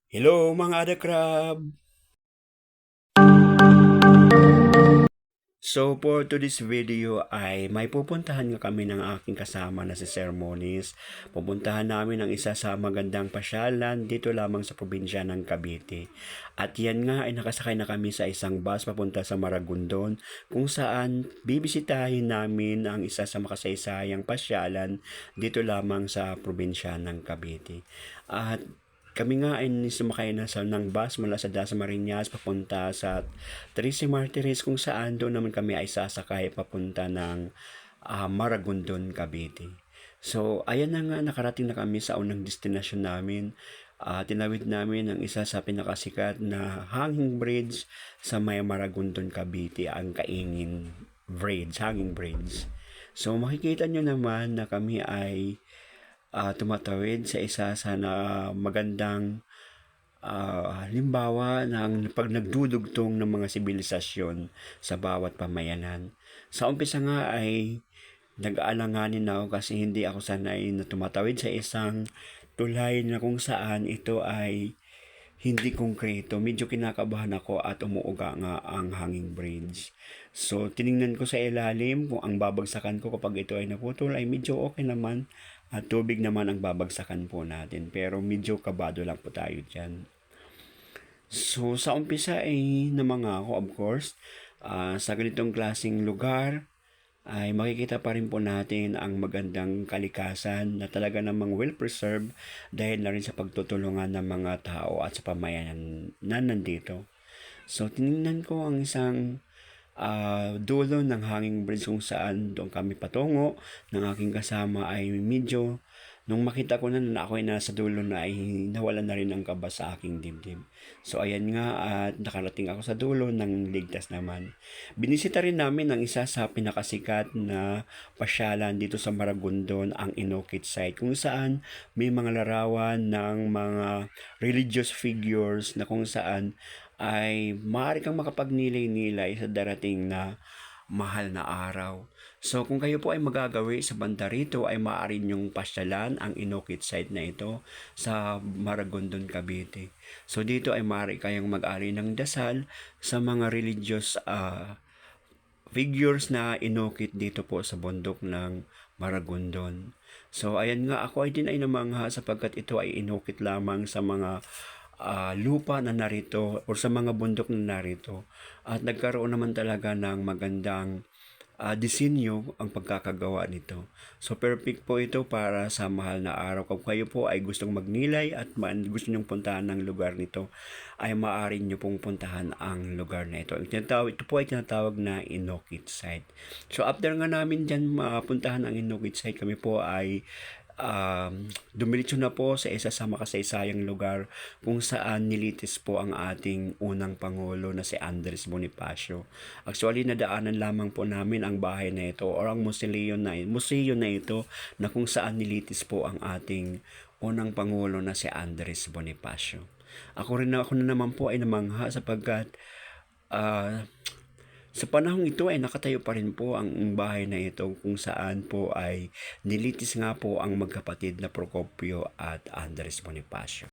Hello mga Ada Crab! So for today's video ay may pupuntahan nga kami ng aking kasama na si Sir Moniz. Pupuntahan namin ang isa sa magandang pasyalan dito lamang sa probinsya ng Cavite. At yan nga ay nakasakay na kami sa isang bus papunta sa Maragondon kung saan bibisitahin namin ang isa sa makasaysayang pasyalan dito lamang sa probinsya ng Cavite. At kami nga ay sumakay na ng bus mula sa Dasmariñas papunta sa Tracy Martires kung saan doon naman kami ay sasakay papunta ng Maragondon, Cavite. So, ayan na nga, nakarating na kami sa unang destinasyon namin. Tinawid namin ang isa sa pinakasikat na hanging bridge sa may Maragondon, Cavite, ang Kaingin Bridge, hanging bridge. So, makikita nyo naman na kami ay tumatawid sa isa sa magandang halimbawa ng pag nagdudugtong ng mga sibilisasyon sa bawat pamayanan. Sa umpisa nga ay nag-aalanganin ako kasi hindi ako sanay na tumatawid sa isang tulay na kung saan ito ay hindi konkreto. Medyo kinakabahan ako at umuuga nga ang hanging bridge. So, tiningnan ko sa ilalim kung ang babagsakan ko kapag ito ay naputol ay medyo okay naman at tubig naman ang babagsakan po natin. Pero medyo kabado lang po tayo dyan. So, sa umpisa ay namangako of course, sa ganitong klaseng lugar ay makikita pa rin po natin ang magandang kalikasan na talaga namang well-preserved dahil na rin sa pagtutulungan ng mga tao at sa pamayanan na nandito. So, tinignan ko ang isang dulo ng hanging bridge kung saan doon kami patungo ng aking kasama ay medyo nung makita ko na ako ay nasa dulo na ay nawala na rin ang kaba sa aking dibdib. So ayan nga at nakarating ako sa dulo ng ligtas naman. Binisita rin namin ang isa sa pinakasikat na pasyalan dito sa Maragondon, ang Inukit site kung saan may mga larawan ng mga religious figures na kung saan ay maaari kang makapagnilay-nilay sa darating na mahal na araw. So kung kayo po ay magagawi sa banda rito ay maaari nyong pasyalan ang Inukit site na ito sa Maragondon, Cavite. So dito ay maaari kayong mag-ari ng dasal sa mga religious figures na inukit dito po sa bundok ng Maragondon. So ayan nga, ako ay din ay namangha sapagkat ito ay inukit lamang sa mga lupa na narito o sa mga bundok na narito at nagkaroon naman talaga ng magandang disenyo ang pagkakagawa nito. So perfect po ito para sa mahal na araw. Kung kayo po ay gustong magnilay at gusto nyong puntahan ng lugar nito, ay maaari nyo pong puntahan ang lugar na ito. Ito po ay tinatawag na Inukit site. So after nga namin dyan mapuntahan ang Inukit site, kami po ay dumiretso na po sa isa sa makasaysayang lugar kung saan nilitis po ang ating unang Pangulo na si Andres Bonifacio. Actually, nadaanan lamang po namin ang bahay na ito o ang museo na ito na kung saan nilitis po ang ating unang Pangulo na si Andres Bonifacio. Ako na naman po ay namangha sapagkat uh, sa panahong ito ay nakatayo pa rin po ang bahay na ito kung saan po ay nilitis nga po ang magkapatid na Procopio at Andres Bonifacio.